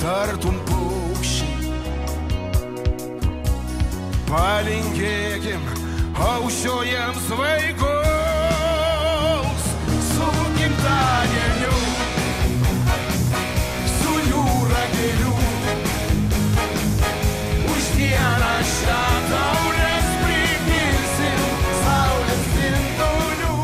tartum paukščiai. Palinkėkim aušio jiems vaikus su gimtadieniu, su jūra gėlių. Už dieną šią taurės pripilsim saulės spindulių.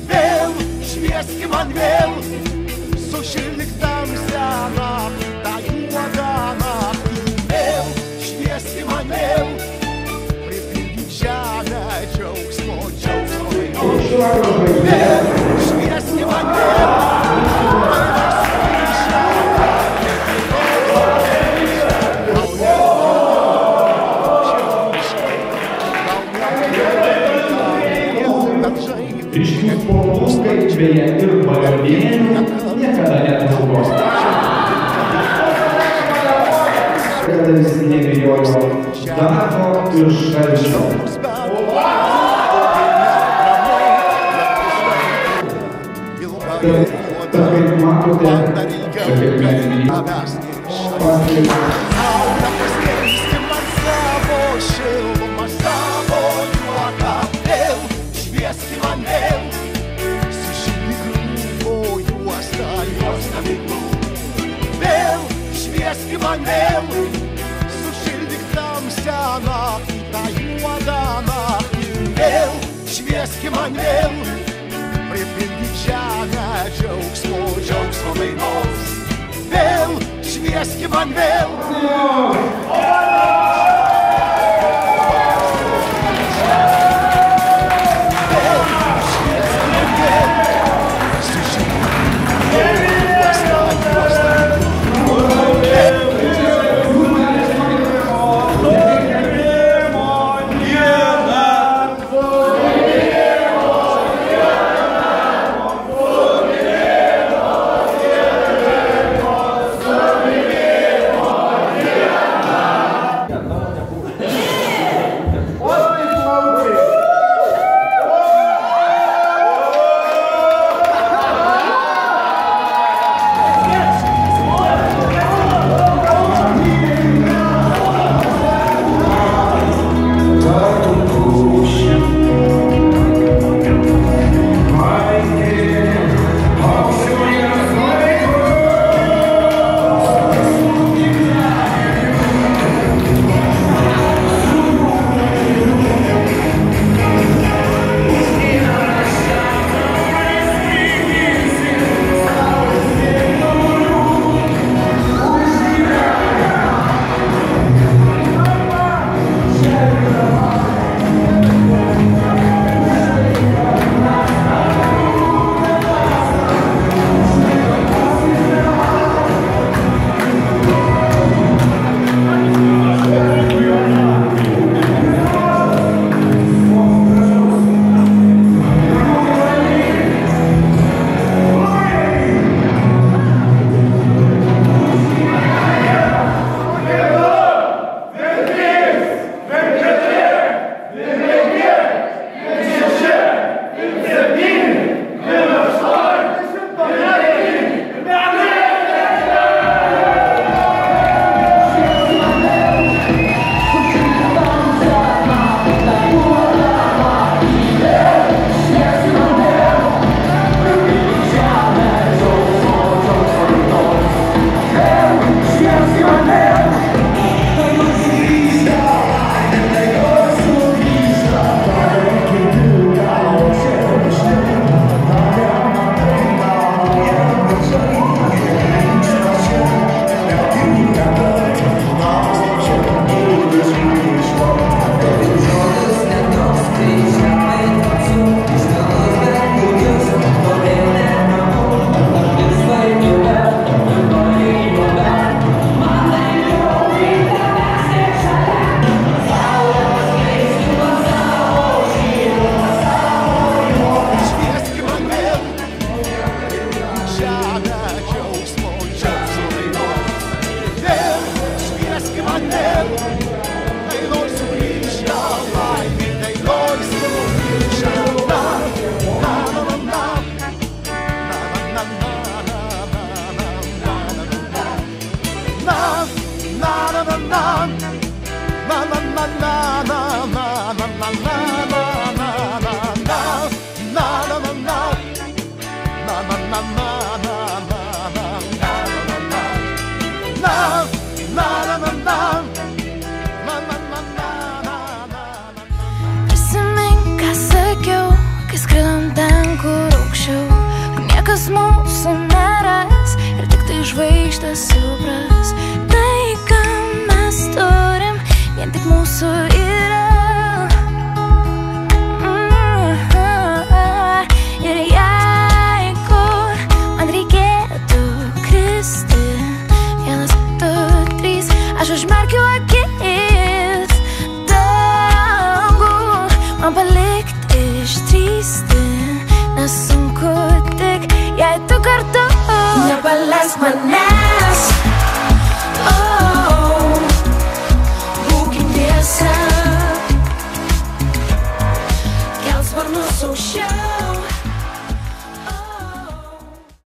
Vėl švieski man vėl, sušildyk tamsią naktį, tą juodą naktį. Vėl švieski man vėl, pripildyk žemę džiaugsmo, džiaugsmo dainos. Vėl švieski man vėl, Ryškių spalvų skaičiuje ir pavardėlių niekada netrūkos. Kada visi nebijojo darbo ir šalčio. Tad kaip matote, kaip mes švieski man vėl, sušildyk tamsią naktį, tą juodą naktį. Vėl švieski man vėl, pripildyk žemę džiaugsmo, džiaugsmo dainos. Vėl švieski man vėl. Vėl niekas mūsų neras ir tik tai žvaigždės supras. Tai, ką mes turim, vien tik mūsų yra. Ir jeigu man reikėtų kristi, 1, 2, 3, aš užmerkiu akis. Dangų man palikti išdrįsti nesunku, tik jei tu kartu nepaleisk mane.